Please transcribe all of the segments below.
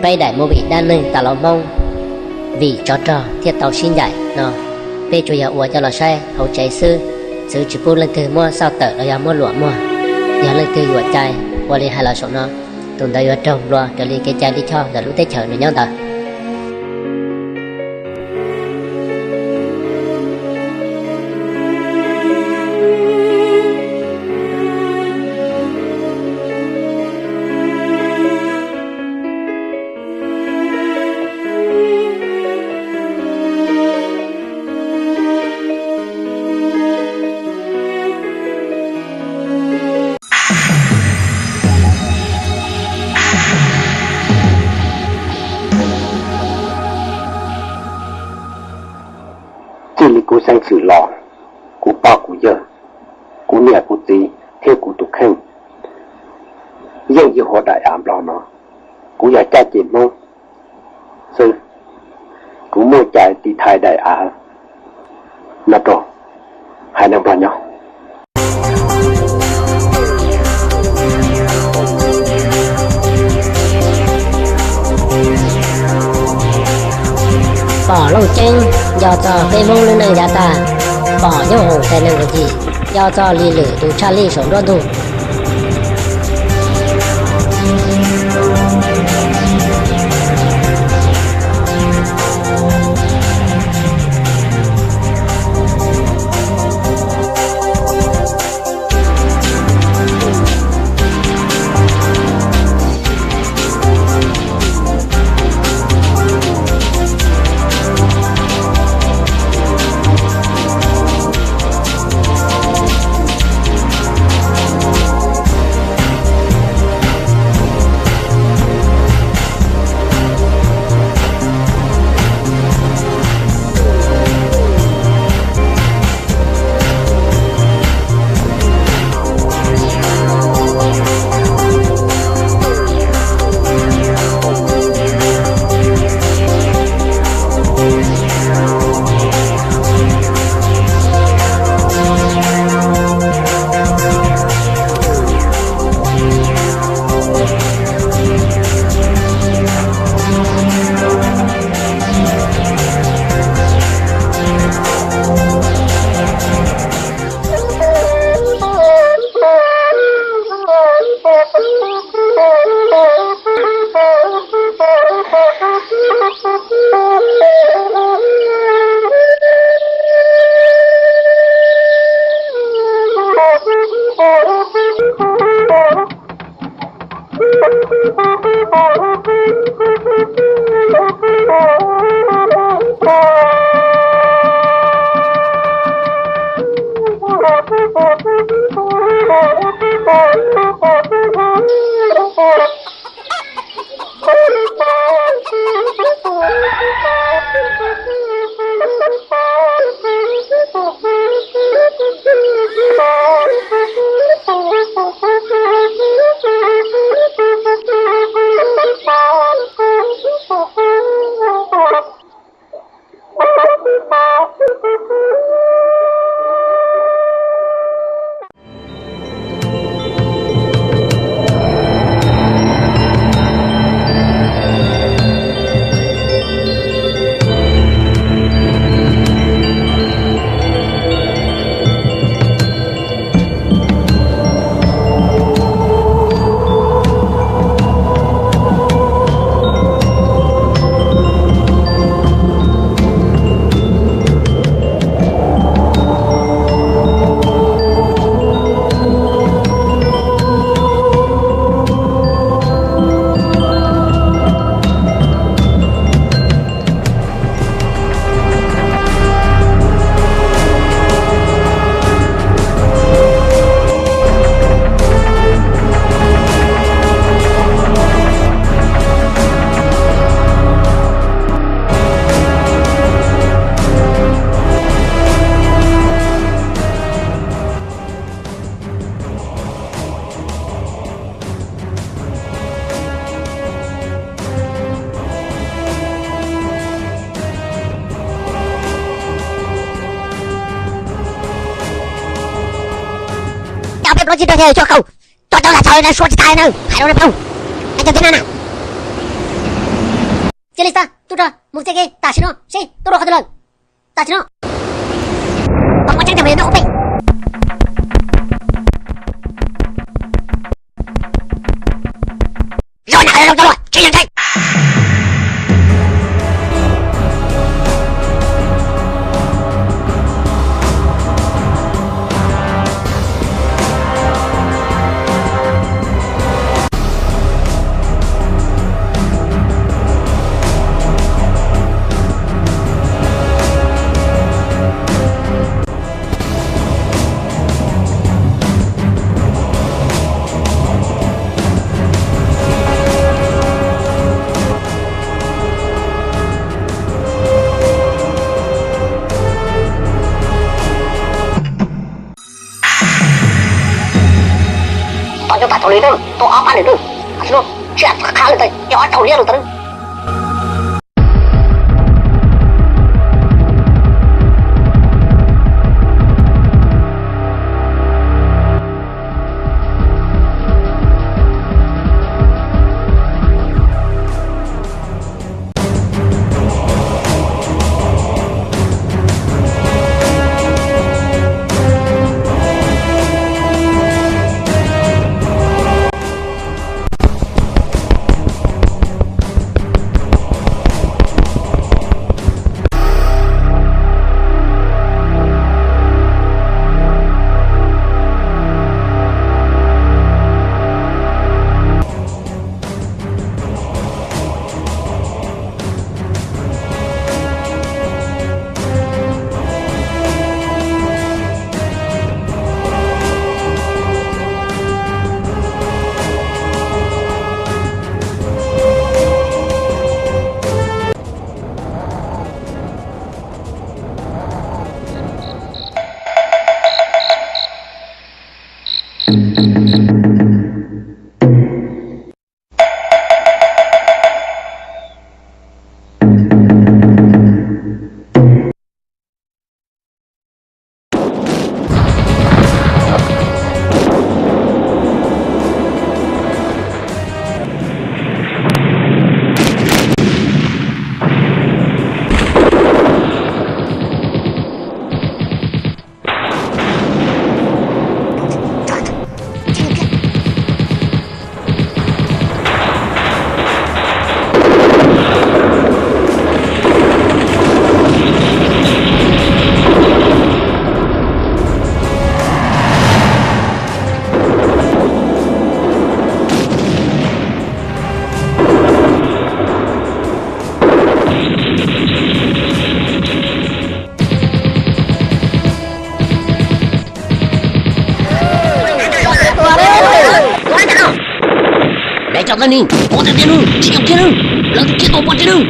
bay đại mô bị đa nâng tà lò mông vì cho trò thiết tàu xin dạy nó bê chủ nhà ủa cho lò xe hậu cháy sư sự chỉ phụ lên từ mua sao tờ là mua lụa mua nhà lên từ ủa chai qua đi hai lò sổ nó tụi ta ủa trồng lụa trở đi cái chai đi cho rồi lúc tới chợ nữa nhau ta cú sang chữ lò cú bao cú dơ cú nhẹ cú tí theo cú tục khen dân như họ đại ảm lò nó cú giải cha chỉ mong sư cú mua chạy đi thay đại ả nó rồi hai năm vào nhau bỏ lông chênh do cho phê mông lên nâng giá ta bỏ nhau hồn thế nâng cái gì do cho lì lử tù cha lì sống đoan thủ nó chỉ theo cho không cho là trời này xuống tay nữa hãy đâu được không anh cho thế nào nào 接lista, tutra, mustake, tashino, si, toro hadalan. Tashino. Pamacang temen na kopay. Rồi nào rồi rồi, chơi chơi. Cho ta thổi lên đâu, tôi áo pan lên đâu, à sao, chuyện khá lên đây, nhỏ thổi lên đâu. Cho ta đi, có thể tiến hư, chỉ nhầm tiến hư, lần kia tổ bọn tiến hư.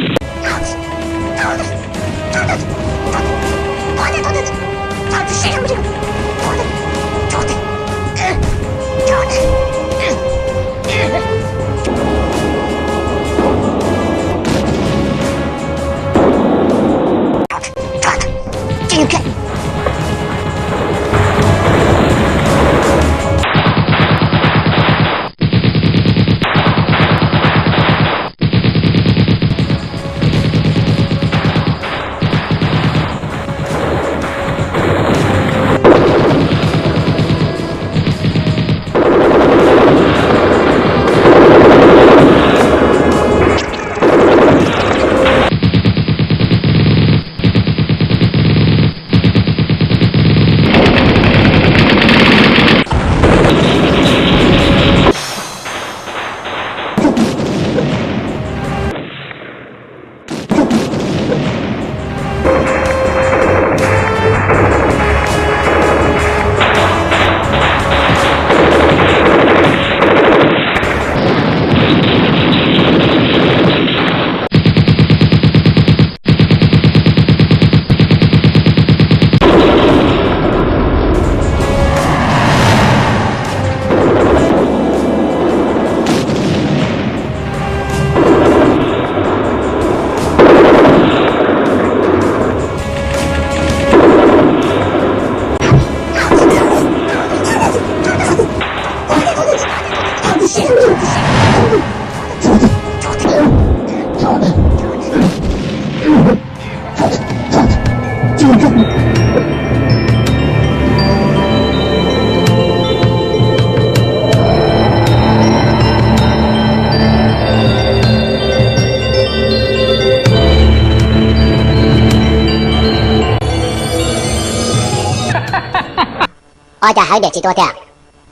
ở chả hơi để chỉ tôi thiệt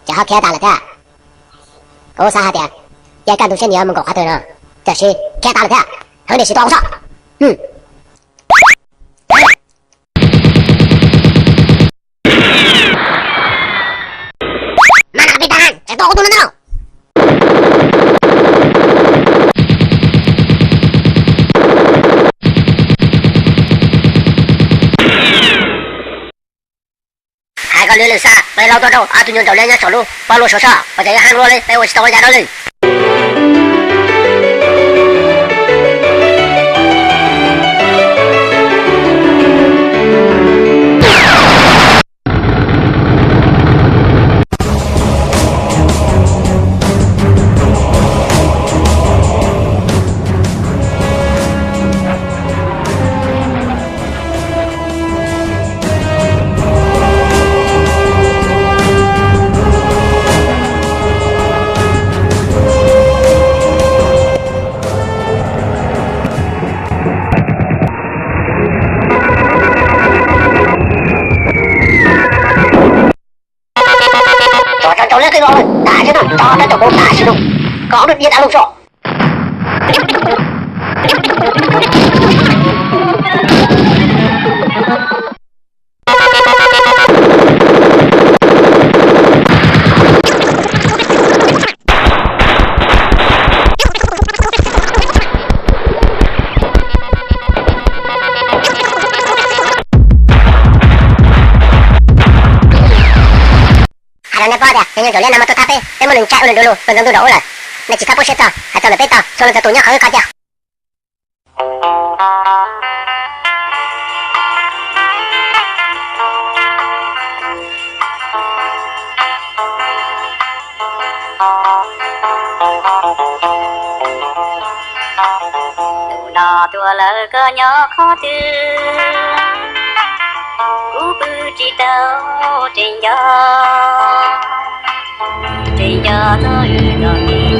chả hơi kia ta là thế cố sao hả thiệt giờ cần tôi sẽ nhớ mình có khá thôi nè chả xí kia ta là thế hơi để chỉ tôi không sao mana kapitahan saya tahu tuh nanti cái lưới xa bay lao đâu à tụi nhung trở lên nhá trở luôn bao lô số sao và chạy hàng luôn đi bay tàu ra đó đi cháu lên cái rồi đá chứ đâu cho nó tổng đá chứ đâu có được điện đã lục rồi Ada apa dia? Yang jualan nama tu tapi, mau luncak dulu, belum tu dah ulah. Nak cakap apa cerita? Atau lebih tahu, soalnya satunya kau kerja. Nó tua lỡ cơ nhỏ khó thương. Bư chỉ tao trên gió nó ư đi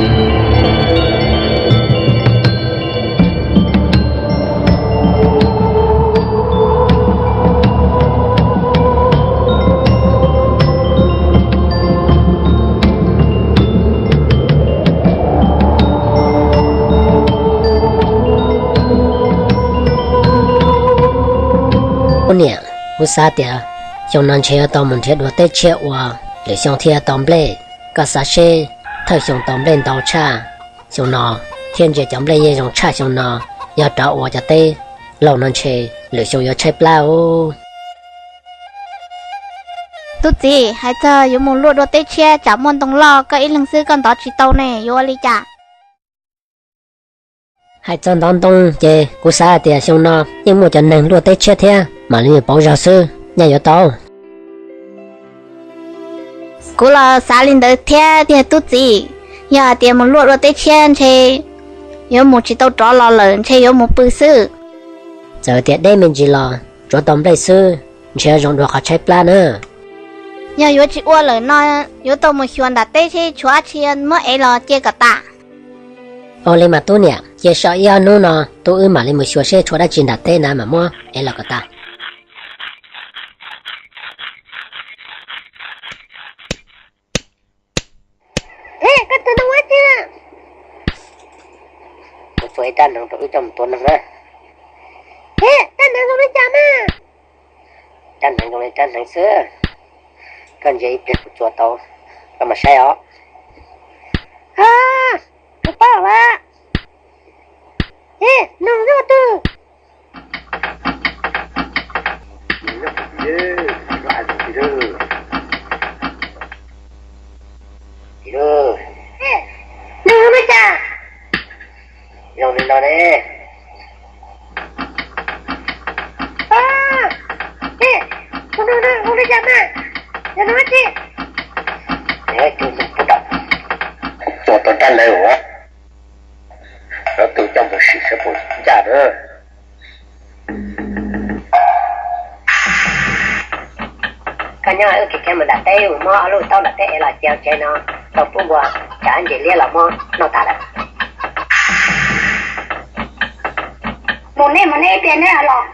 nè u sa tia trong nan che tao mình che đua tết che wa để xong thia tóm lệ cả sa xe thời xong tóm lên tàu cha xong nọ thiên che tóm lên dòng cha xong nọ giờ trao wa cho tê lâu nan che để xong giờ che plau tụt gì hay giờ有muốn lúa đua tết che chả muốn tông lo cái lưng sư con đó chỉ tàu này vô ali chả hai chân đón đông che u sa tia xong nọ nhưng một chân nâng lúa tết che thia mà liền bảo giáo sư nhà yo tao cú là xa lên tới thế thì tụt gì giờ tiền muốn lúa đua tết che thì有một chỉ tàu trò lo lớn thì有một bự sư giờ tiệt đây mình chỉ lo cho tóm lấy sư che rong đua khai plan nữa giờ有chỉ qua lời nói有tàu một xuân đặt tết thì chúa chiên mới ấy lo chia cả ta ô lên mà tôi nè chia sẻ yêu nó nó tôi mà lên một số xe cho đã chín đặt tên nào mà mua ấy là cái ta Cái tôi đâu hết chứ tôi phải tan được tôi trong tuần nữa tan được rồi chả mà tan được rồi tan được xưa cần gì biết của tàu còn mà xe ó tôi bảo là nông rồi từ nông mới chả dùng đến đó đấy không đi chả mà nó nói gì đấy tôi dùng phụ động cho tôi tan lấy hả nó từ trong một sự sẽ bổ ra đó cái nhà ở cái mà đặt tay mà ở luôn tao đặt tay là treo chơi nó tao cũng qua cả anh chị lia là mo nó ta đấy một nè tiền nữa là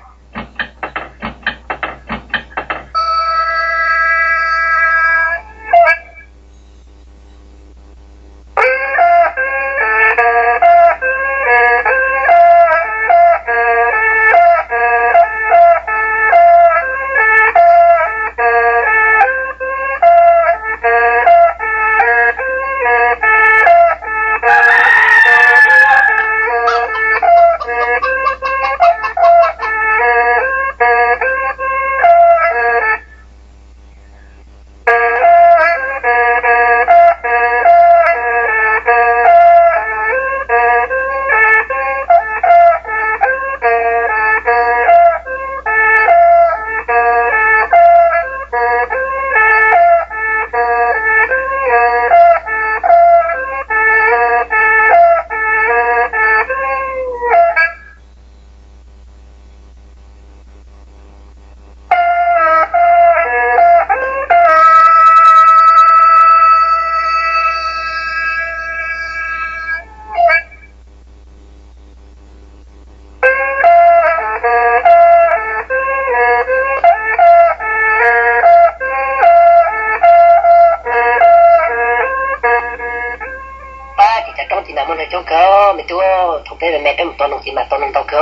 chỗ cơ mày tua thuộc về mẹ em toàn đồng tiền mà toàn đồng tàu cơ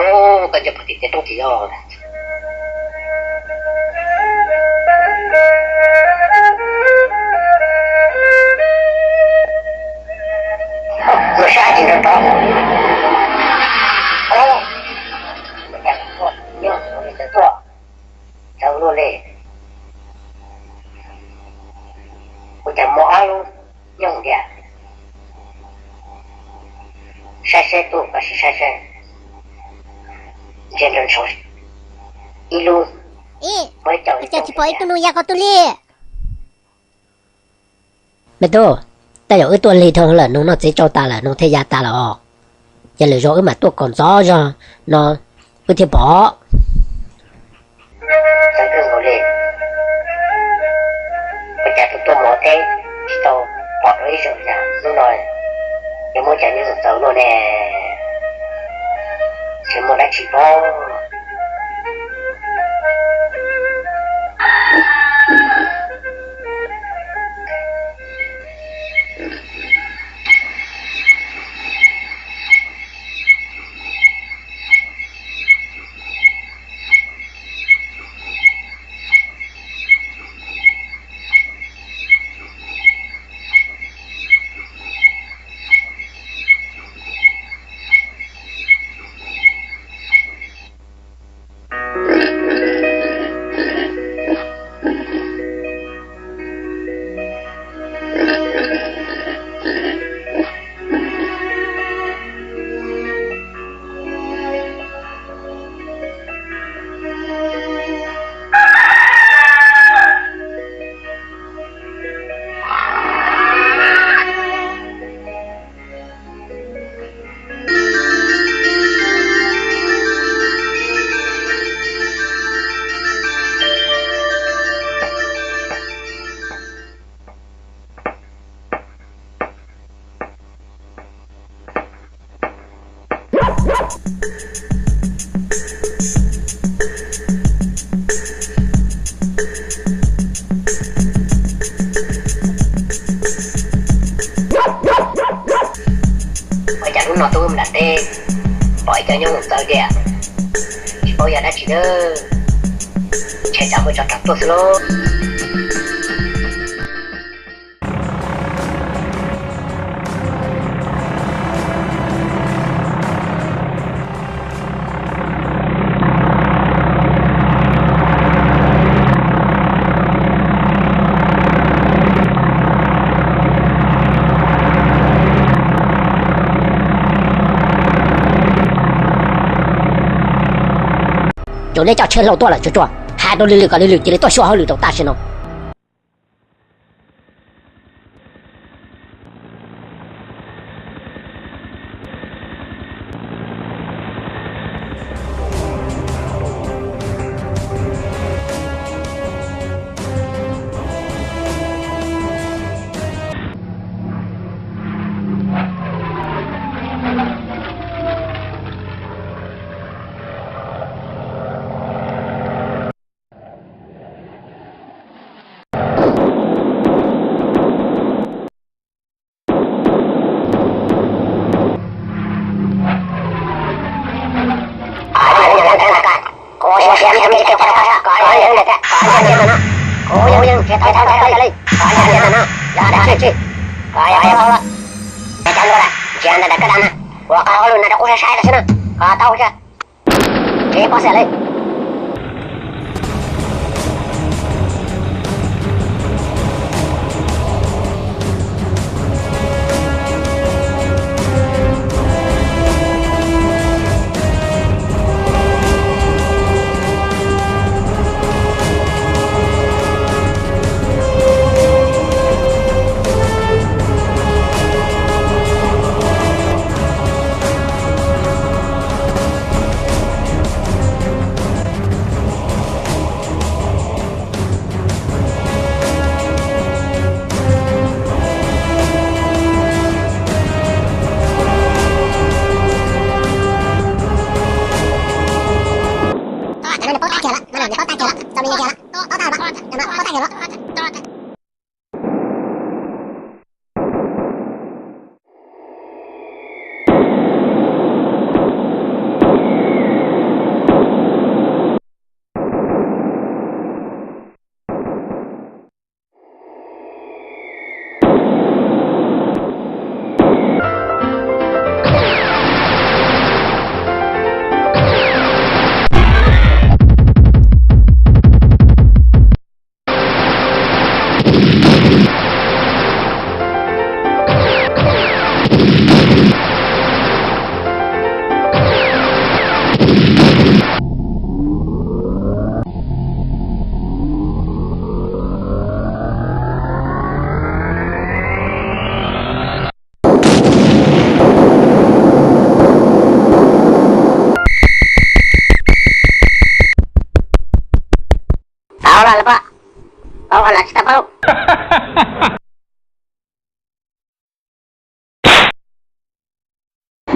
còn giờ phải tiền trong chỉ rồi rồi sai thì nó đó ô mày đang thôi nhớ mày sẽ tua cháu luôn đi mày chẳng mỏ luôn nhung đi sai tu và sai trên đường soi ilu mới chọn Macam si Poi tu nuya kau tulis. mẹ tôi ta有一段里头了，侬那只找大了，侬太压大了哦。一来说嘛多工作着，喏不贴包。三个我嘞，我家都多毛的，知道包了一手呀，弄来有没讲你是走路呢？全部来起包。nó tôi là tê bỏ cho nhau một tờ kìa bây giờ đã chỉ đơ chạy cháu với cho trắng tôi luôn chỗ này chào chơi lâu to là chỗ chỗ hai đôi lười cả lười chỉ để tôi show lười đầu ta xem nó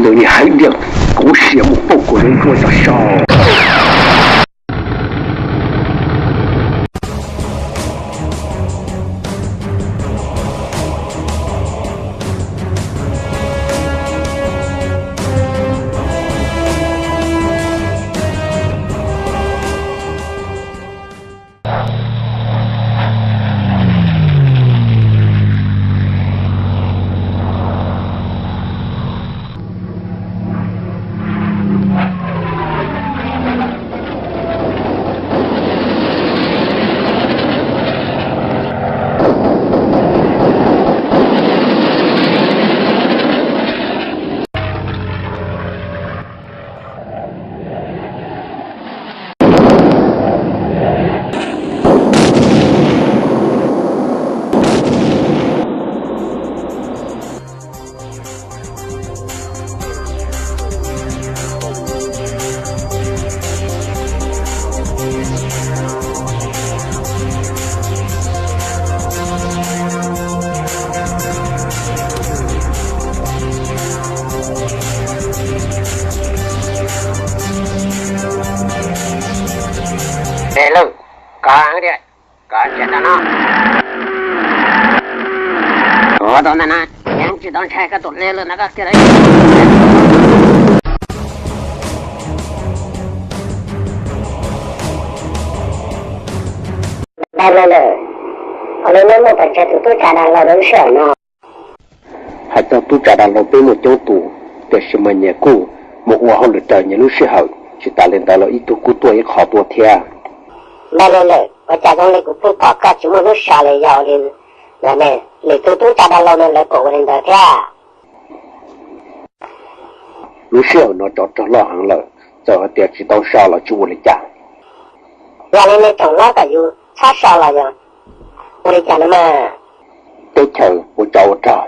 么你还亮，我羡慕不过人多的少。Hello, có đấy, có chuyện đó nó. Có đó nè, em chỉ đang chạy cái tụt lên nó các cái đấy. Đây là ở đây nó phải chạy tụt trả đàn là đúng sợ nó. Hãy cho tôi trả đàn lòng bên một chỗ tù, để xem mà nhà cô, một hoa hồng được trời nhà lúc sẽ hậu, chỉ ta lên đó là ít tuổi tuổi khó tuổi theo. Đây là ở cha con này cũng phải có cả chúng nó sợ lại giàu lên, là này, lấy tôi trả đàn lòng này lại cổ lên đó theo. Lúc sau nó cho lo hàng lợi, giờ tiền chỉ tao sao là chú lấy trả. Giờ lên này trồng lá cả dù, sát sao là giờ, lấy trả nó mà. Tới chờ,我找我找，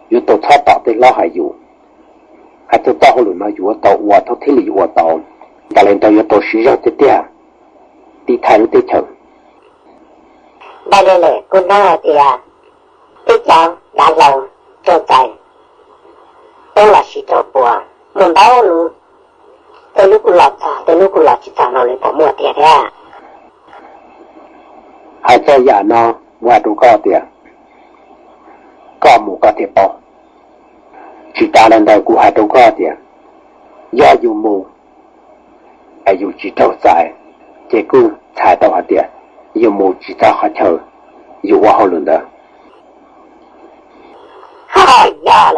有到他打的老还有，还到到后来嘛有到我到天里我到，但连到有到市场的店，地摊的chờ. Đây là con nói thì cái cháu đã lâu cho chạy, tôi là sĩ cho bùa, mình báo luôn, tới lúc lọt chỉ tao nó lấy bỏ mua tiền ra. Hai cho nhà nó ngoài đủ có tiền, có một có tiền bỏ, chỉ ta lên đây cũng hai đủ có tiền, do dù mù, ai dù chỉ trâu dài, chỉ cũng xài tao hạt tiền, dù mù chỉ tao hạt chờ, dù qua hậu lần đó. Ya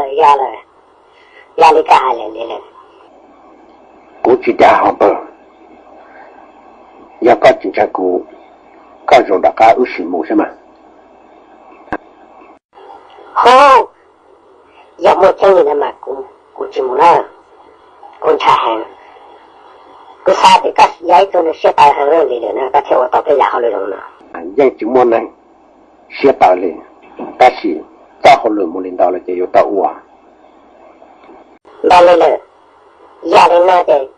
là cả hai lên. Cũng chỉ đã học bờ, giờ có chính sách cũ, có rồi đã có ưu sĩ mù xem mà. Hô, giờ một trong những mà cũng chỉ muốn là con trả hàng, cứ xa thì các giấy tôi nó sẽ tài hàng lên thì nó các theo tao cái giả họ lên rồi nè. Dân chúng môn này sẽ tạo lên, ta chỉ ta họ lừa một lần đó là chỉ có tạo ủa. Đây là giờ lên nó để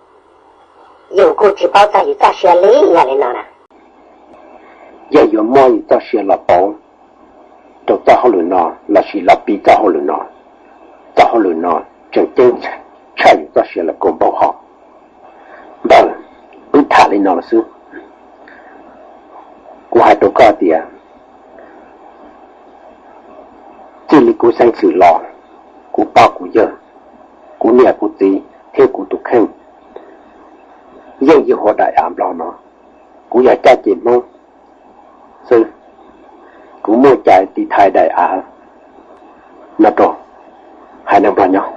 dùng cô chỉ bảo ta ta sẽ lấy giờ lên nó nè. Giờ dùng mọi ta sẽ là bảo, đầu ta họ lừa nó là chỉ là bị ta họ lừa nó, ta họ lừa nó chẳng chân chạy ta sẽ là cùng bảo họ. Đó, cứ thả lên nó là xứ. Của hai tổ có tiền, chỉ là của sang sự lò, của bao của giờ, của nhà của tí, theo của tục khen. Dân như họ đại ảm lo nó, của nhà cha chị mong. Sư, của mua chạy thì thay đại ảm. Nó rồi, hai năm vào nhau.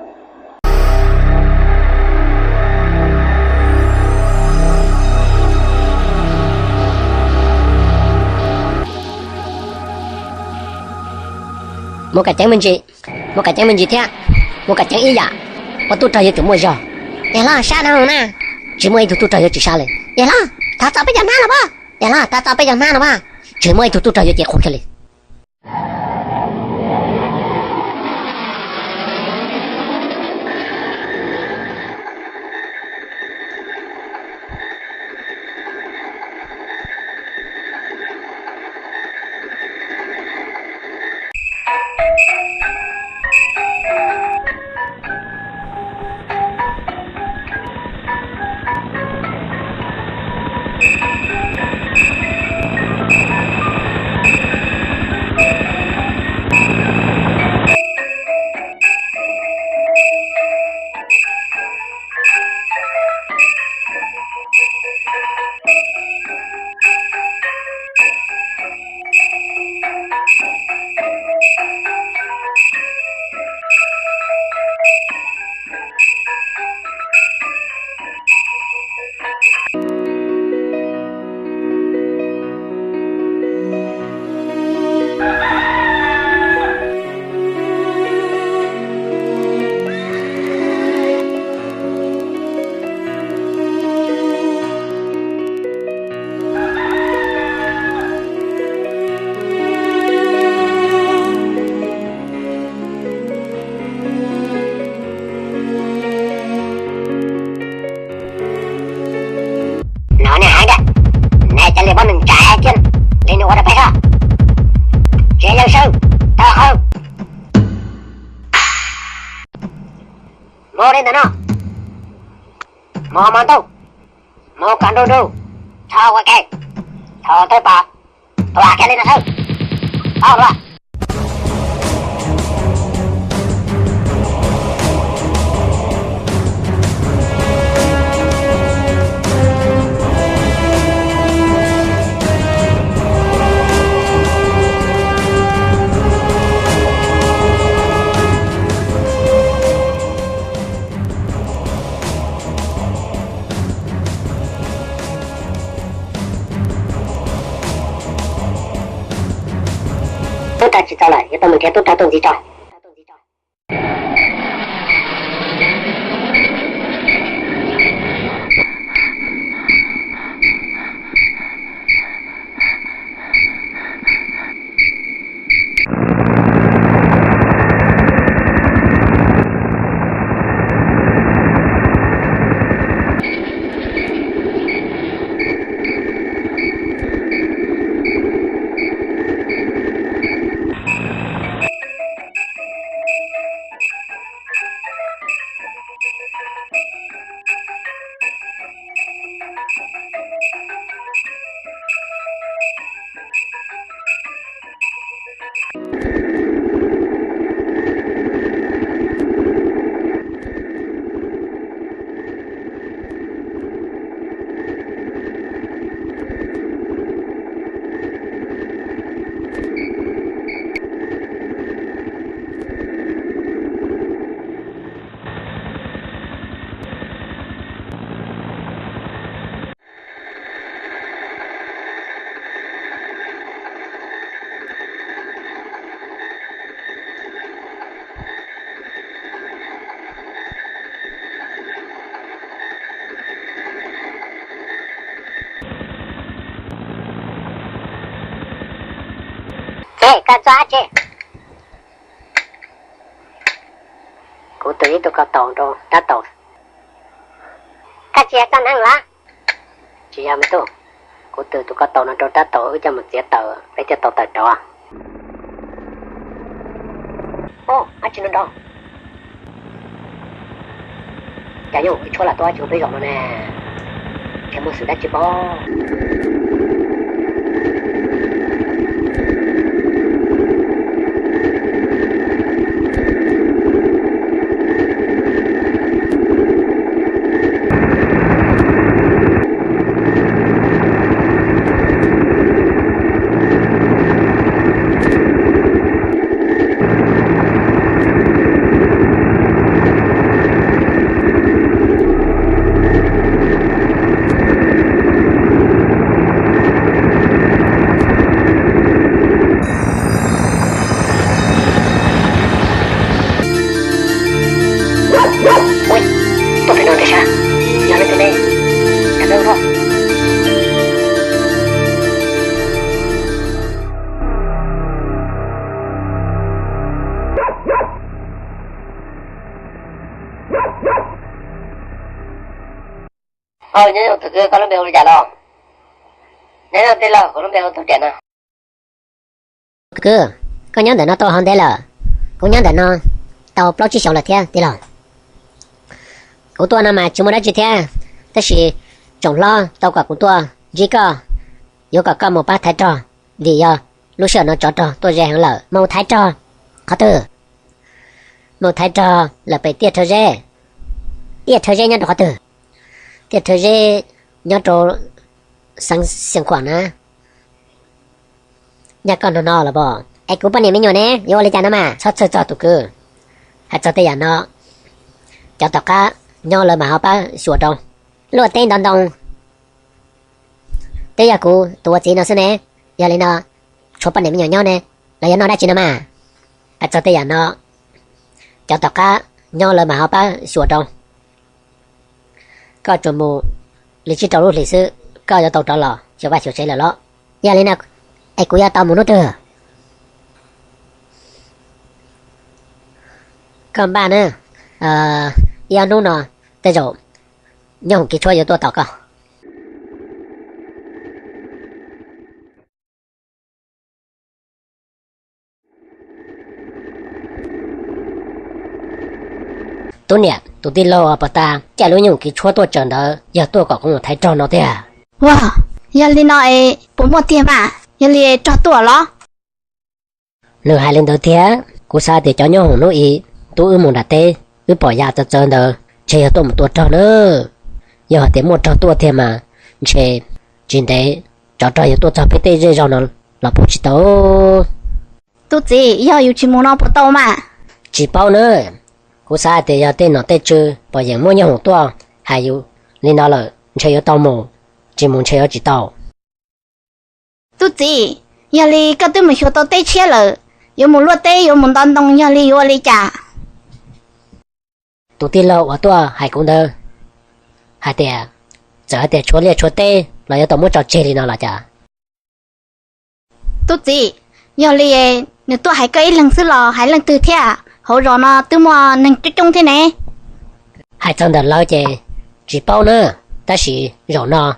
Một cái mình gì thế, một cái ý dạ, mà tôi trời cho mua rồi, vậy là sao đâu nè, chỉ mua tôi trời chỉ sao lên, vậy là ta sao bây giờ na là ba, vậy là ta sao bây giờ na là ba, chỉ mua tôi trời chỉ không cái lên. lên đó mò đâu mò cắn đâu thao qua cái thao tới bà tòa cái lên là thôi thao rồi tôi ta chỉ cho lại, tôi mình thấy tôi ta tôi gì cho. Ê, cá chóa chứ. Cô tự nhiên tôi có tàu đâu, đã tàu. Cá chê con ăn lá. Chị em tôi. Cô tự tôi có tàu nó đâu đã tàu cho một chiếc tàu, lấy cho tàu tàu đó. Ô, anh chị nó đâu? Chả nhủ, chỗ là tôi chủ bây giờ nó nè. Cái một sự đã chịu bó. Nhớ thực có nó bèo giả lo. Nhớ nó tên là có nó bèo thực tiền à. Cứ, có nhớ để nó to hơn thế là, cũng nhớ để nó tàu bao nhiêu số là thế, thế là. Của tôi mà chúng mới đã chỉ thế, thế thì trồng lo tàu cả của tôi, chỉ có, yêu cả một bát thái trò, vì lúc sợ nó trò tôi rẻ hơn lợ, màu thái trò, khó từ. Màu thái trò là phải tiết thời gian nhá khó từ. Tiết thời gian nhớ trò sáng khoản á. Nhà con nó là bỏ. Ai cũng bạn này mới nhỏ nè, vô lấy chả nó mà, sót cho tụi cứ. Hãy cho tay nó. Cho tao cá, nhỏ lời mà họ bác sủa trong. Lùa tên đòn đồng. Thế giờ cô, tụi chị nó xưa nè. Giờ lấy nó, cho bạn này mới nhỏ nè. Là nó đã chị nó mà. Hãy cho tay nó. Cho tao cá, nhỏ lời mà họ bác sủa trong. Có chuẩn mù, lý trí trâu lúc lý sư, có cho tàu trò lò, cho vài chiều chế là lọ. Giờ lấy nào, ai cũng tao muốn nó trừ. Còn bà nữa, giờ nó nó, tới rồi, nhưng cái chơi cho tôi tao cơ. tôi nè tôi đi lâu à bà ta chả lúc nhung cái chúa tôi chờ đó giờ tôi có cũng thấy tròn nó thế à wow giờ li nói bố mua tiền mà giờ li cho tuổi lo nửa hai lần đầu thế cô sa thì cho nhau hồng nó ý tôi muốn đặt tê bỏ ra cho chờ đó chơi tôi một tuổi tròn nữa giờ thì một trò tuổi thêm mà chơi chuyện đấy trò giờ tôi cho biết tê rồi nó là bố chỉ tao tôi chỉ giờ yêu chỉ muốn nó bố tao mà chỉ bao nữa cô sa thì giờ tên nó tê chưa bỏ giờ mua nhau hồng to hay yêu nên nó là chơi tao mù chỉ muốn chơi chỉ tao tôi chỉ giờ li cái tôi mình hiểu tao tê chia rồi yêu muốn luôn tê yêu muốn đón đông giờ li yêu li trả tôi tin lâu ở tôi hay cũng được hay thì giờ thì chúa liệt chúa tê là yêu tao muốn trò chơi thì nó là chả tôi chỉ giờ li nếu tôi hay cái lần xưa lò hay lần từ thế à hậu rồi nó tôi mà nâng chút chung thế này hay trong đợt lâu chơi chỉ bao nữa ta chỉ rồi nó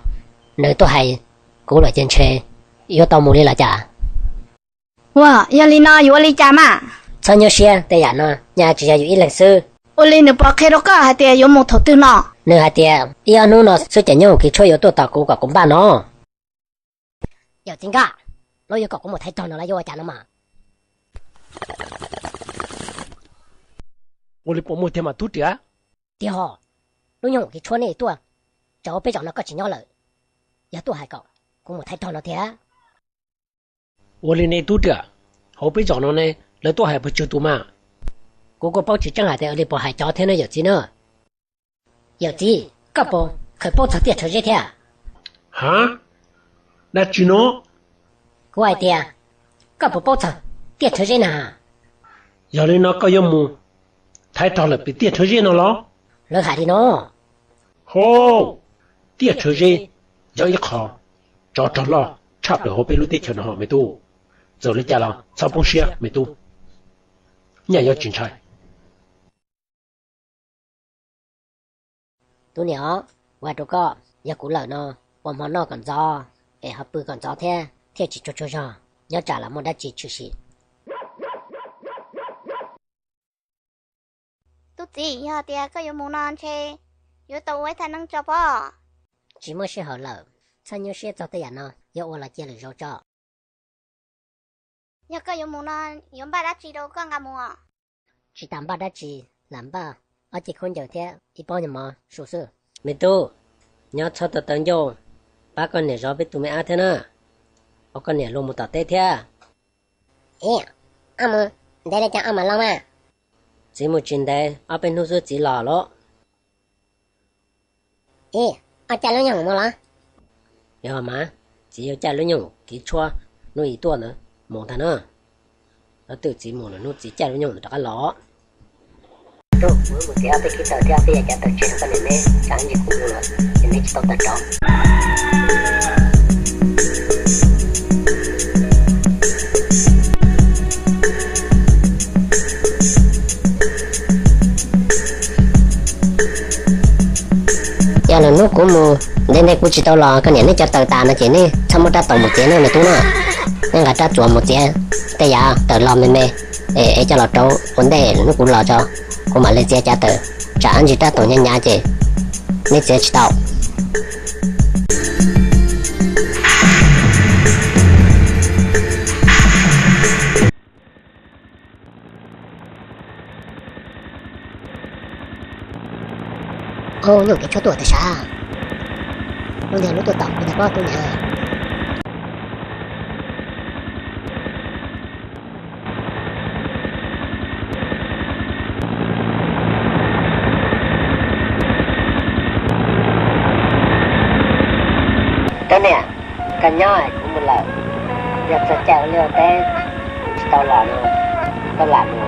nếu tôi hay cố lại trên chơi yêu tao muốn đi là chả wow giờ li nó yêu li trả mà sao nhiều xe tại nhà nó nhà chỉ là ít lần xưa ô li nếu bỏ khai đó cả hay thì yêu một thầu tư nó nếu hai tiền yêu nó sẽ chẳng nhau cái chơi yêu tôi tao cố cả cũng ba nó yêu chính cả nó yêu cũng một thay tròn nó là yêu chả nó mà 我哩不摸天嘛都的， đi họ nó nhung cái chỗ này tôi cháu bây giờ nó có chỉ nhau lợi giờ tôi hay cậu cũng một thay tròn nó thế 我哩那都的，后背找侬呢，来多还不知道嘛？ cô có bao chỉ chẳng hạn thì ở đây bỏ hai cháu thế nó giờ gì nữa giờ gì các bộ khởi bao thật tiệt thời gian thế à 哈？那只侬 cô ai tiền các bộ bao thật tiệt thời gian à 要哩那个要么，太早了，别点车热闹了。 lỡ hại đi nó 好，点车热要一考，找着了，差不多后背路点车呢没多，走了家了，草崩些没多，你也要警察。 tôi nhỏ qua chỗ có giờ cũ lợn nó bọn món nó còn do để hấp bự còn do thế thế chỉ cho nhớ trả là một đã chỉ chữ gì tôi chỉ giờ thì có yêu muốn non chơi yêu tao với thằng năng cho bỏ chỉ mới sẽ hở lợn sao nhớ sẽ cho tay nó giờ ô là chia được rồi cho giờ có yêu muốn non yêu ba đã chỉ đâu có ngắm mua chỉ tạm ba đã chỉ làm ba ở chỉ không giờ thế thì bao nhiêu mà số sự mình tu nhớ cho tao tận vô ba con này rõ biết tụi mày ăn thế nào ở con này luôn một tờ tê thế ê ama đây là cho ama long à chỉ một chuyện đấy ở bên hút chỉ lò đó ê ở cha nó nhằng mà lo giờ mà chỉ yêu cha lúc nhung kỹ chua nuôi tua nữa một thằng nữa nó tự chỉ một là nuôi chỉ cha lúc nhung là cái lò rồi một cái áo cái tờ theo bây giờ tờ chuyện con này nè chẳng gì cũng được thì nên chỉ tao tờ đó giờ là nó cũng mua đến đây cũng chỉ tao lo cái này nó cho tờ tà nó chỉ nè xong một ta tổng một chén nữa này tú nữa nên là ta chuột một chén bây giờ tờ lo mày mày để cho lọt trâu vấn đề nó cũng lo cho cũng mà lên xe trả tờ trả anh chỉ ta tổ nhân nhà chứ nên sẽ chỉ tao ô nhung cái chỗ tuổi thì sao bây giờ nó tuổi tổng bây giờ bao tuổi nhà cái nè cái nhoi cũng một lần giờ sẽ chèo liều tên tao là nó tao làm nó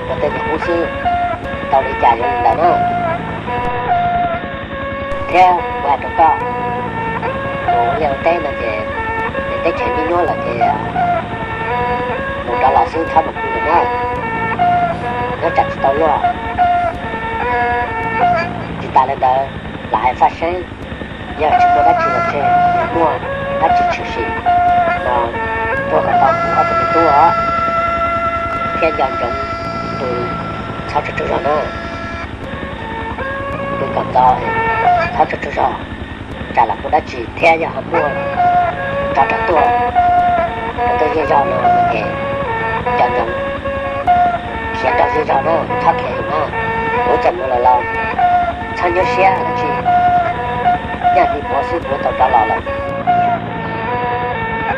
tao tên là hú sư tao đi chạy cho mình nó theo qua chỗ có một liều tên là để tới chuyện như nó là thì một đó là sư thăm một người nó chặt tao luôn chỉ ta lên đó lại phát sinh giờ chúng tôi đã chỉ là chơi mua đã chỉ chịu gì mà tôi còn tao cũng ở bên tôi ở thiên dần trong tôi sao cho rồi nó tôi cầm to thì tháo cho rõ trả là cũng đã chỉ theo nhà họ mua cho tôi tôi dễ dàng nó thì cho nó khiến cho dễ dàng nó thoát kẻ nó bố chồng nó là lâu sang nhớ xe là chỉ nhà thì bố sư bố tàu trả lò là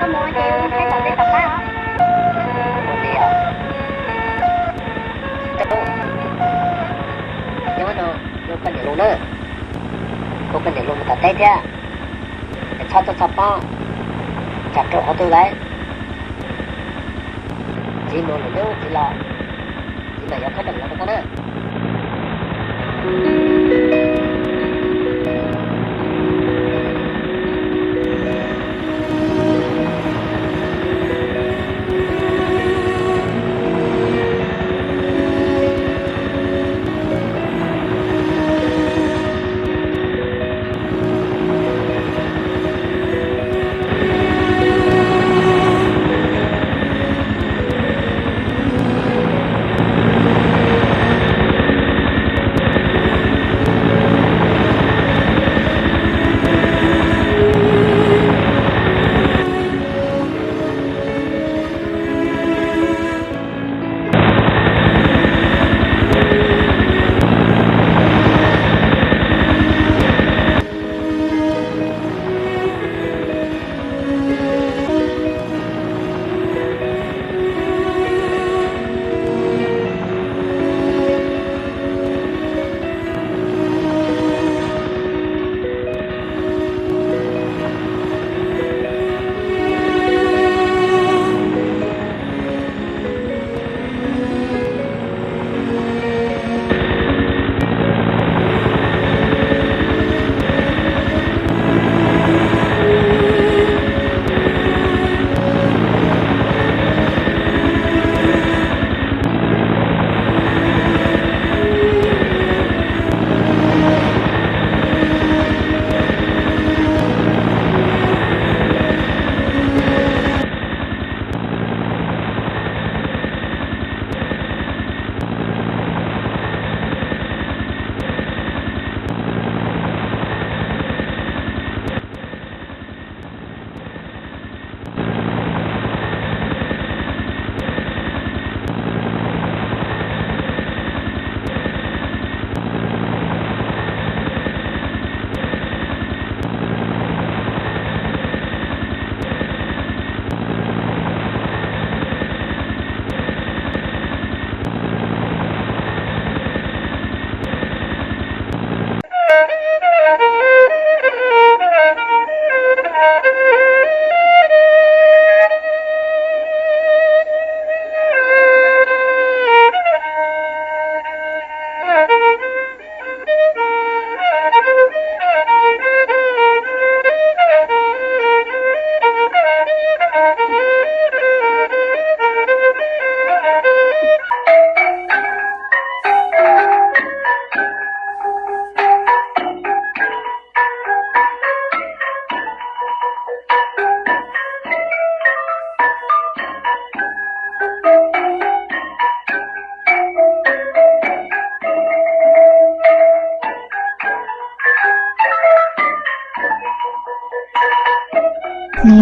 có mua nhiều thấy còn đi tập lá hả một đi à đâu nhớ nó cần để luôn nữa cô cần để luôn một tay thế để cho tôi sắp bao chặt chỗ họ tôi đấy chỉ một lần nữa chỉ là chỉ là do khách đừng là nó có nữa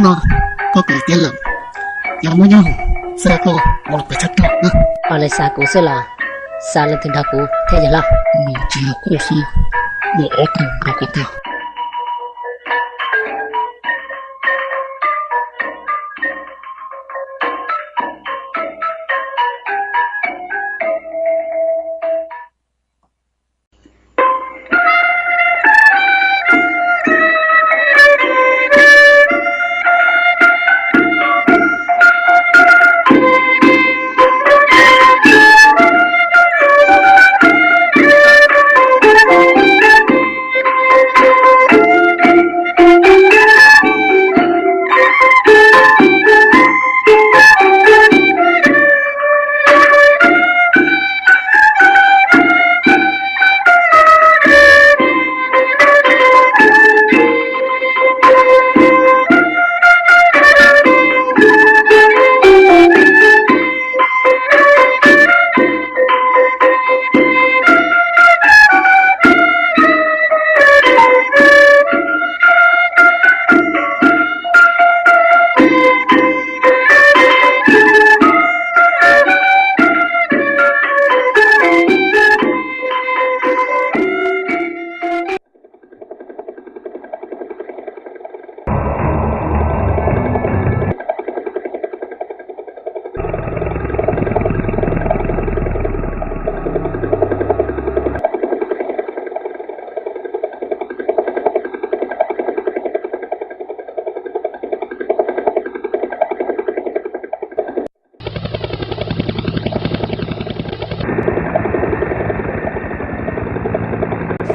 nó có cái tiền lắm giờ mới nhau sao cô một cái chất đó nữa ở lại xa cũng sẽ là xa lên thiên đa cũ thế giờ là mình chỉ là cô sư bỏ cùng nó có thể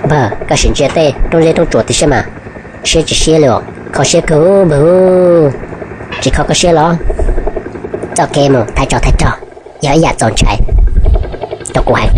Vâng, các sinh chia tê, trong dây trong chuột thì xem mà. Xe chỉ xe liệu, khó xe cứu bù. Chỉ khó có xe lo. Cho kê mù, thay trò. Nhớ dạ dọn chạy. Cho cô hành.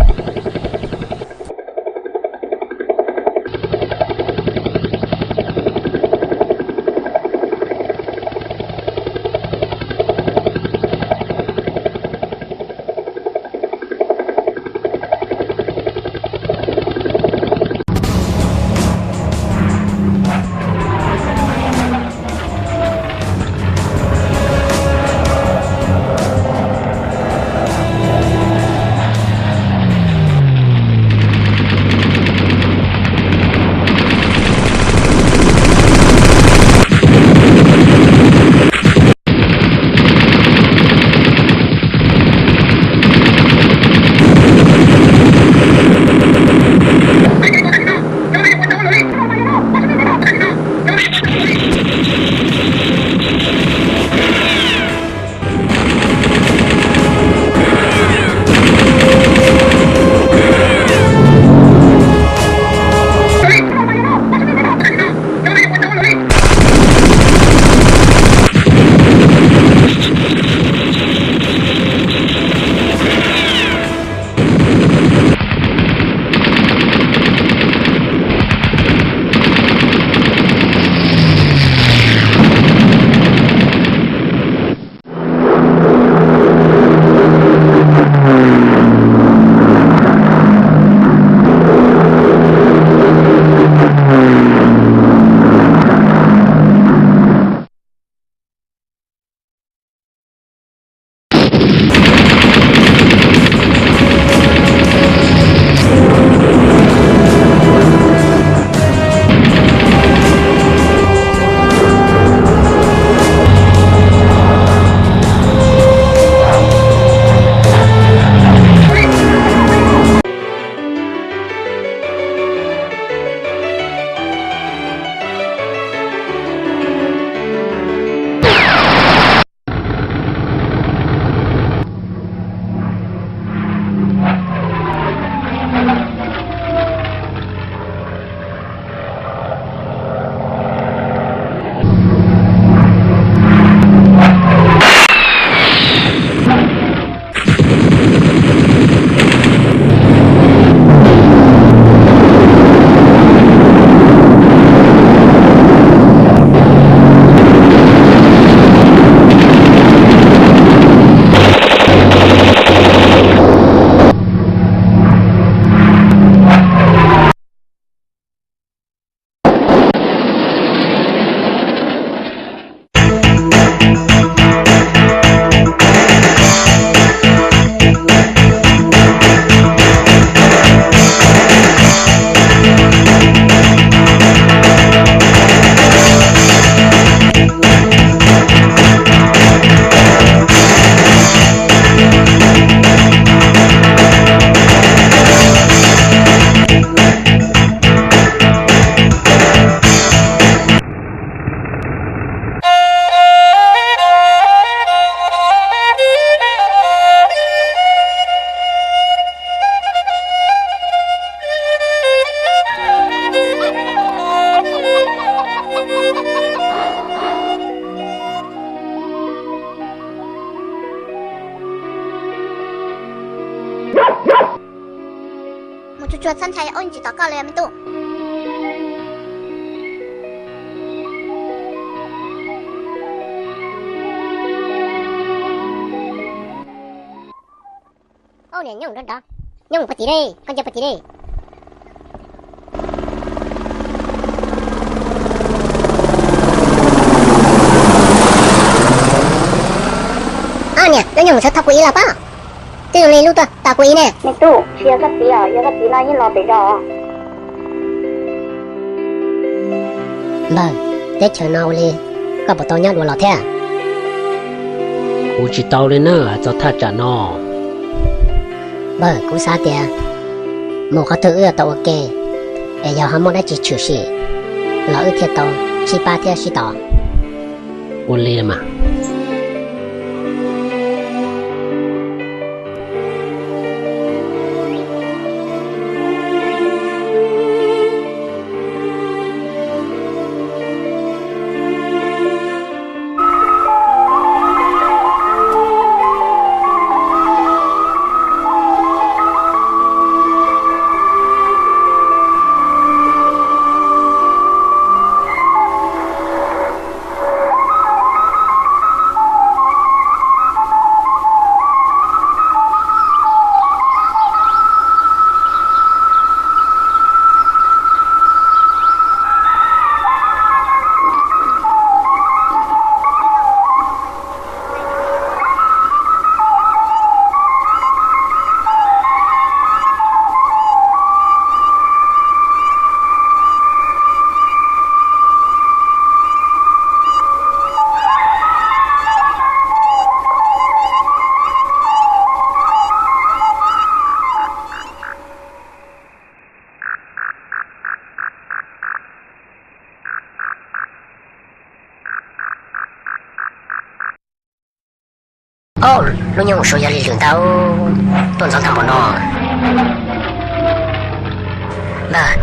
chuột săn chạy ôn chỉ tao coi lên mình tụ ô nè nhung đó nhung phải đi đây con chưa phải đi đây nè nó nhung sẽ thọc quỷ là bao từ này lúc ta quỷ nè mẹ tu chia cái tí à chia cái tí này như lo bị rõ vâng tết chờ nào đi có bộ tao nhát đồ lọt thế à cú chỉ tao lên nữa cho thà trả nó vâng cú xa tiền một cái thứ tao ok để giờ hắn muốn đã chỉ chịu gì lỡ thiệt tao chỉ ba thiệt chỉ tao ôn lên mà lúc nhau một số gia đình chúng tao tuần sau thăm bọn nó bà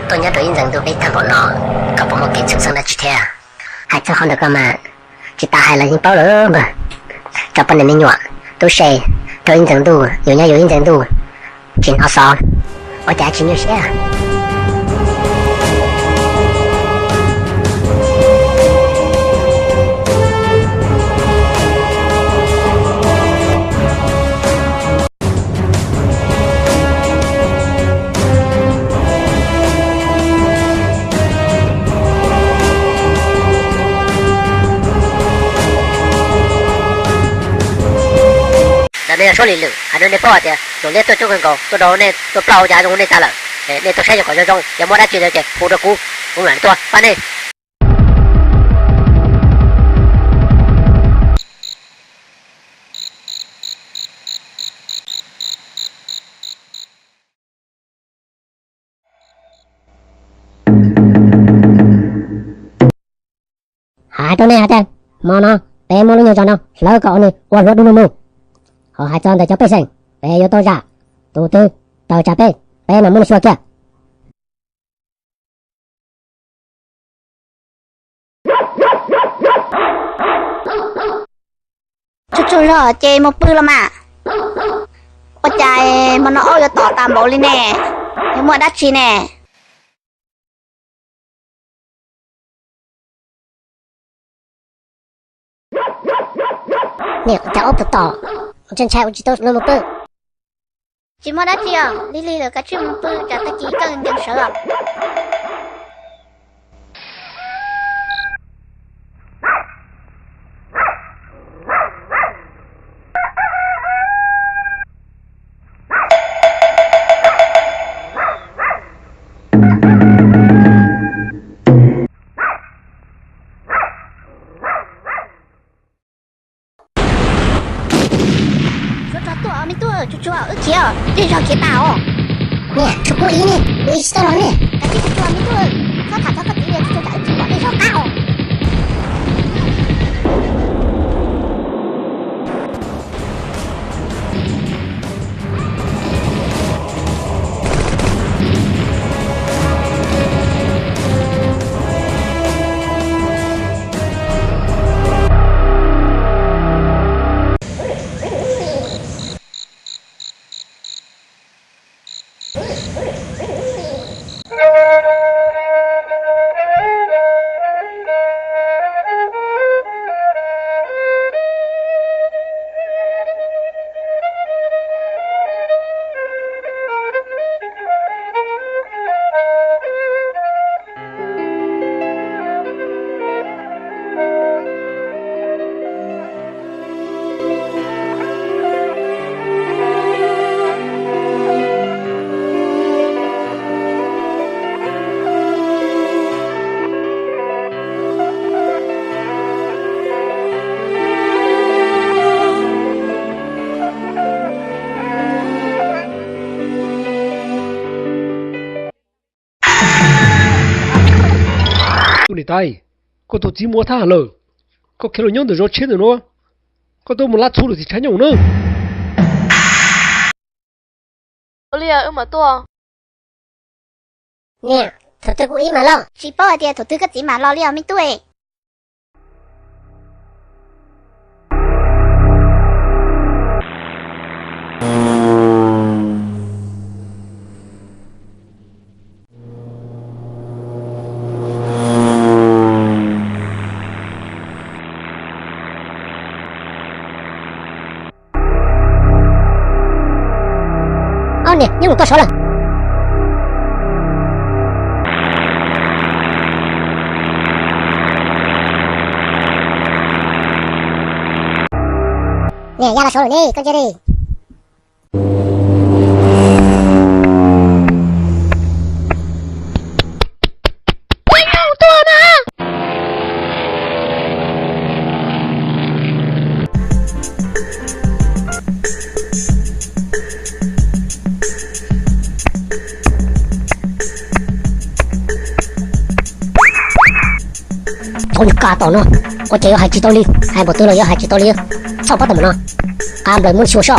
tôi nhớ tôi rằng tôi biết thăm bọn nó có một kiện sự sang đã chỉ theo hai cho không được cơ mà chỉ ta hay là những bao nữa mà cho bên này mình nhọ tôi sẽ tôi rằng tôi nhiều nhà nhiều rằng tôi chuyện họ sao ở trả chuyện như thế đây là số liệu anh nên bỏ thì rồi nên tôi cần cầu tôi đó nên tôi bao giá rồi nên ta là nên tôi sẽ cho khỏi cho trong giờ mua đã chuyện rồi phụ được cũ cũng là tôi bán đi chỗ này hả mà nó bé mua nhiều cho nó lỡ cậu này qua rất đúng không họ hai chân để cho bé sinh bé yêu tôi ra tôi tư tao trả bé là muốn xua kia chú rồi chê một bự lắm à bà chạy mà nó ôi tỏ tạm bộ lên nè nhưng mà đắt chi nè nè cháu ốp tỏ chân trai chỉ tôi lên một bự chỉ mà đắt chi à đi được cái chuyện một bự chả ta chỉ cần dân sợ chú ức kia đi ra kia tao nè chú cố ý nè đi sao nè cái gì chú mình tôi sao thả cho cái gì chú đã chú bỏ đi sao tao này tay có tôi chỉ mua thả lờ có khi là nhông được rồi chết rồi nó có tôi một lát thu được thì trái nhông nữa Olia mà tôi nè thật tôi cố ý mà lo chỉ bỏ đi thủ tư cái gì mà lo liao mình tuổi nè nhưng mà có số là nè ra là số rồi đi con chơi đi thôi cả tổ nó có chơi hai chỉ tao đi hai bộ tư là hai chỉ tao đi sao bắt được nó cam rồi muốn xua xo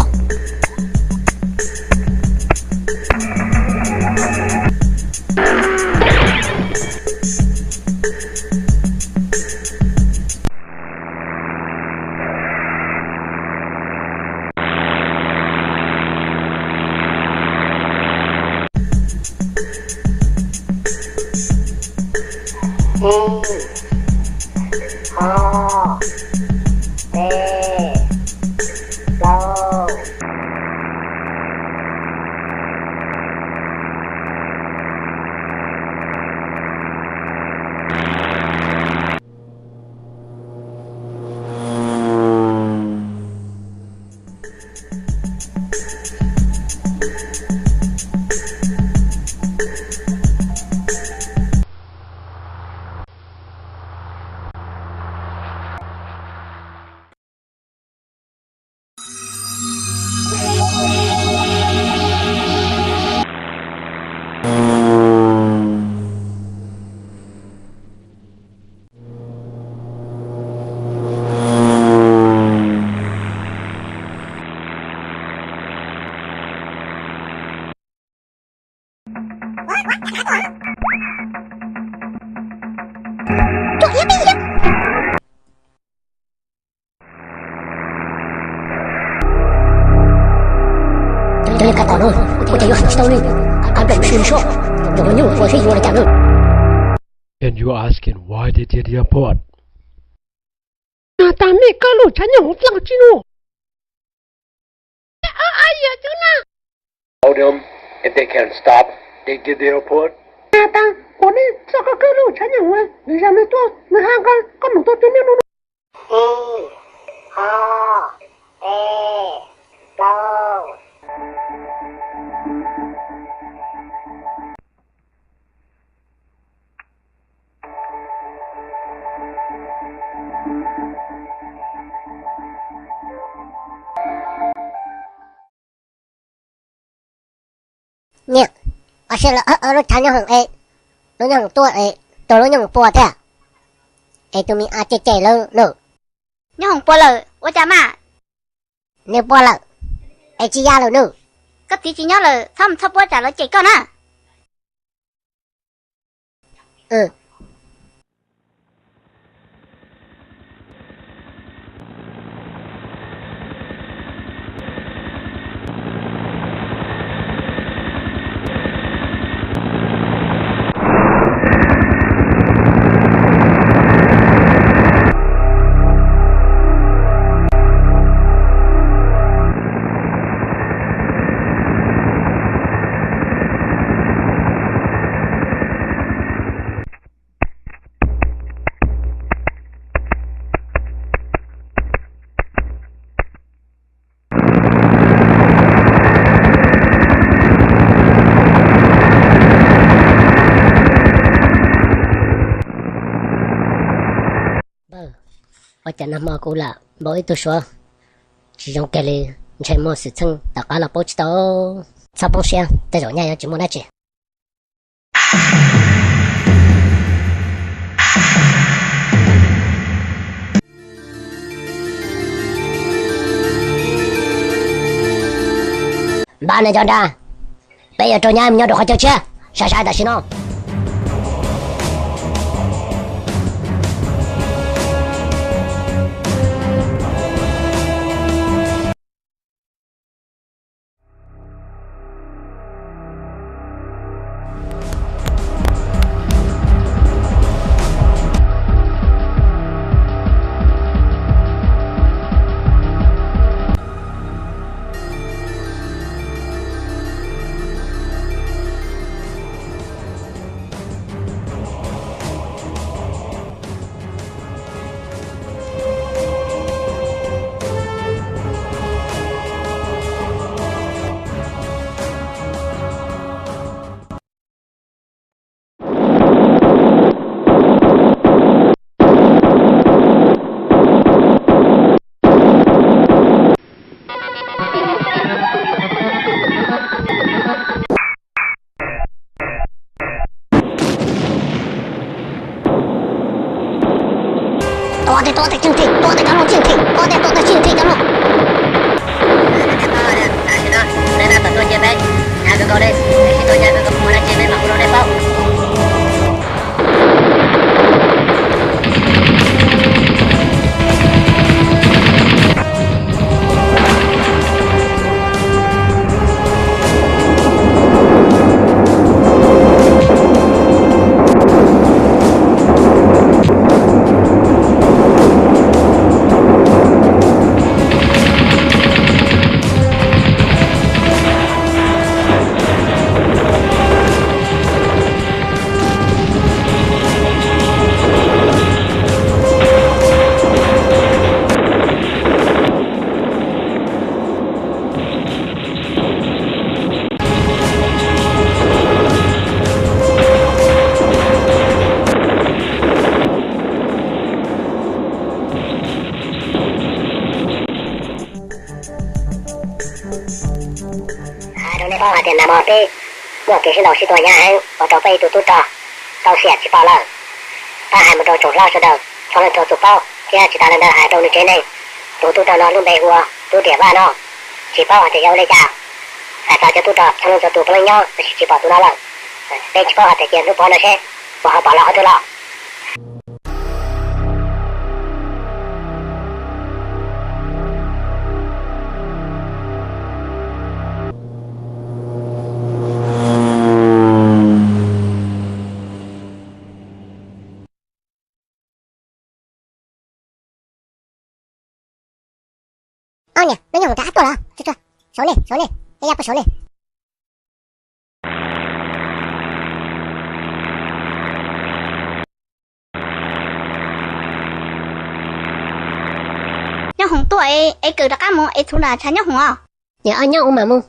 这里开讨论，我这有很道理，俺这么说说，有人用我是有了讲论。And you asking why they did the report? Ta mẹ cơ lũ chả nhỏng lòng chi nụ. Ai à chứ na. Told them if they can't stop, they did the report. Ta, có đi sao có cơ lũ chả nhỏng à? Người ra mấy tôi, người hàng con lũ tôi tuyên nụ. Nè, ở xe là nó chán nhau hằng ấy, nó nhau tua ấy, tôi nó nhau bùa thế à? Ấy tụi mình ăn chè lơ nở. Nhớ hồng bùa lờ, ôi cha mà. Nếu bùa lợ, ấy chỉ ra lờ nở. Cái tí chỉ nhớ là thăm thắp bùa trả lời chạy con à. Ừ. Ở trên năm mò cũ là mỗi tôi xóa chỉ trong cái này chạy mò sự chân tất cả là bố trí đó sao bông xe tới rồi nhà chỉ muốn nói chuyện ba này cho ra bây giờ trôi nhà em nhớ được khỏi chơi chưa sai sai tại xin không多的进退，多的赶路进退，多的进退赶路。tôi chơi bên à cái câu đây khi tôi chơi bên có là chơi bên mà cũng đây bao có tiền là một đi một cái xin đầu xin tuổi nhà anh và cháu bay tụt tụt trò tao sẽ chỉ bảo là ta hai một đồ chủ lo cho đầu cho nên cho tụt bao kia chỉ ta lên đây hai đồ như thế này tụt tụt trò nó luôn bề hùa tụt điểm ba nó chỉ bảo thì yêu đây chào phải cho tụt trò cho nên cho tụt bao nhau chỉ bảo tụt nó là đây chỉ bảo thì kia lúc bao nó sẽ và họ bảo là họ tụt lo nè, nó nhường trả tôi là, chưa, số này, cái giáp số này. nhóc hùng tuổi ấy cứ đã cá mông ấy thu là chán nhóc hùng à? Nhớ anh nhóc mà mông.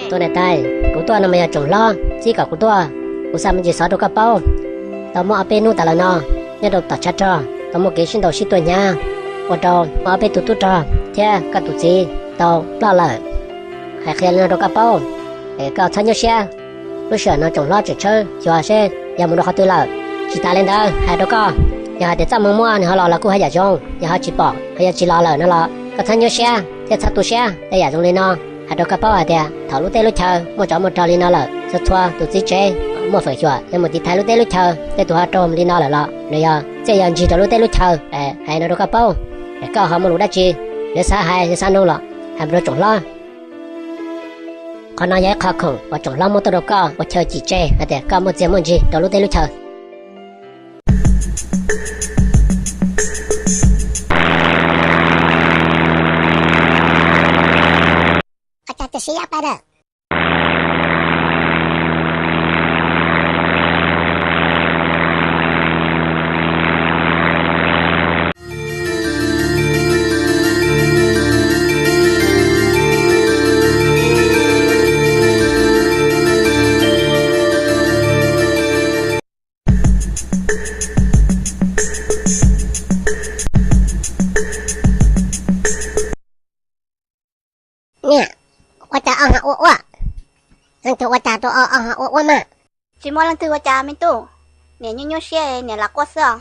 Tôi này tay, của tôi là mày trồng lo, chỉ cả của tôi sao mình chỉ sợ đâu cả bao, tao mua bên nu ta là nó, nhớ đâu ta chặt cho, tao mua cái xin đầu xin tuổi nha, ở đâu mua bên tụt cho, thế cả tụt gì, tao lo lại, hay khen nó đâu cả bao, để cao thân nhau xe, lúc sợ nó trồng lo chỉ chơi, chờ xe, giờ mình đâu có tôi lại, chỉ ta lên đó, hay đâu có, giờ để tao mua thì họ lo là cũng hay giả trong, giờ họ chỉ bỏ, hay chỉ lo lại nó là, cao thân nhau xe, thế sao tụt xe, để giả trong lên nó. Hãy đọc các báo ở đây, thảo lúc tê lúc chờ, một trò lên nó là, rất thua, tụi chỉ chơi, một phải chua, nhưng mà tí thái lúc tê lúc chờ, để tụi họ trộm lên nó là lọ, rồi chơi giờ chỉ trò lúc tê lúc chờ, hãy nó đọc các báo, để cao họ một lúc đã chi, để xa hai, để xa nô lọ, hãy nó trộm lo, còn nó dễ khó khăn, và trộm lo một tờ đồ cao, và chờ chỉ chơi, để cao một giờ một gì, trò lúc tê lúc chờ. Kata siapa dah? Nè. Wata ang wa. Ang tu wata tu ang wa ma. Chỉ mua lần thứ cha mình tu, nè như xe nè là quá sợ.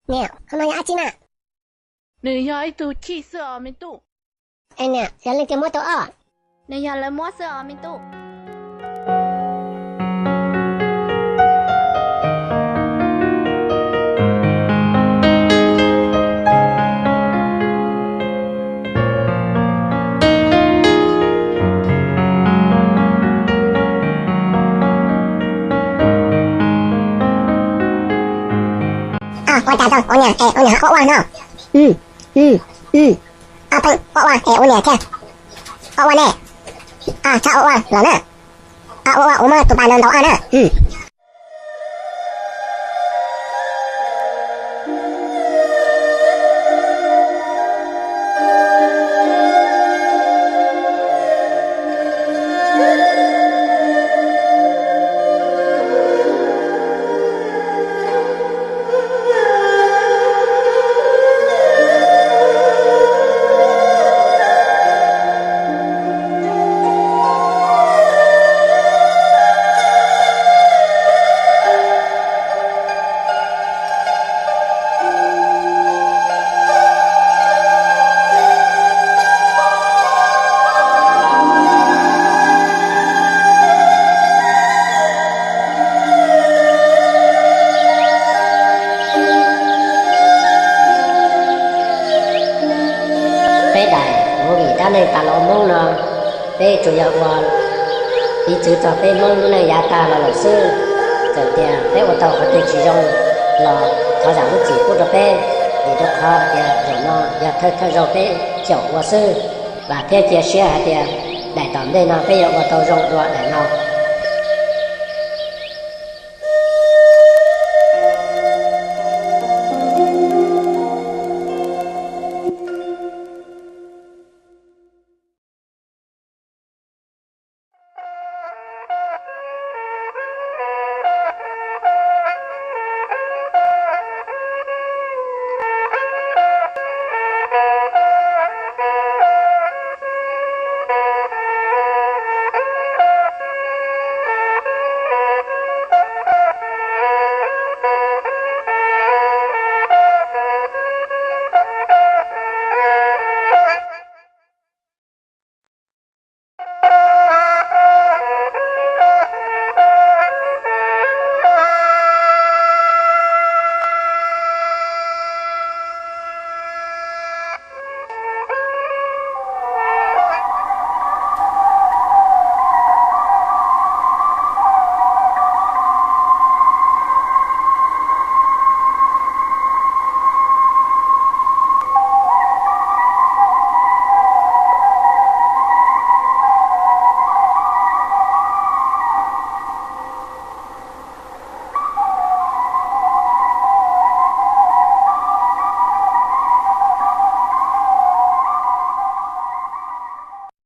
Nè, không nói gì nè. Nè ya itu chi sợ mình tu. Anh nè, giờ lên cái mô tô à. Nè ya là mua sợ mình tu. Quan trọng thôi, nhà, có quan không? Phân, có quan, nhà kia. Có quan nè. Sao quan, lớn nè. Mà tụi bạn lớn đâu nè. bé chủ yếu là đi chữ cho bé mong này giá ta là sư giờ thì bé ô tô có thể chỉ dùng là khó giảm chỉ của cho bé để cho khó thì rồi nó giờ thay rồi bé chịu qua sư và theo chia sẻ thì đại tổng đây nó bé ô tô dùng rồi để nó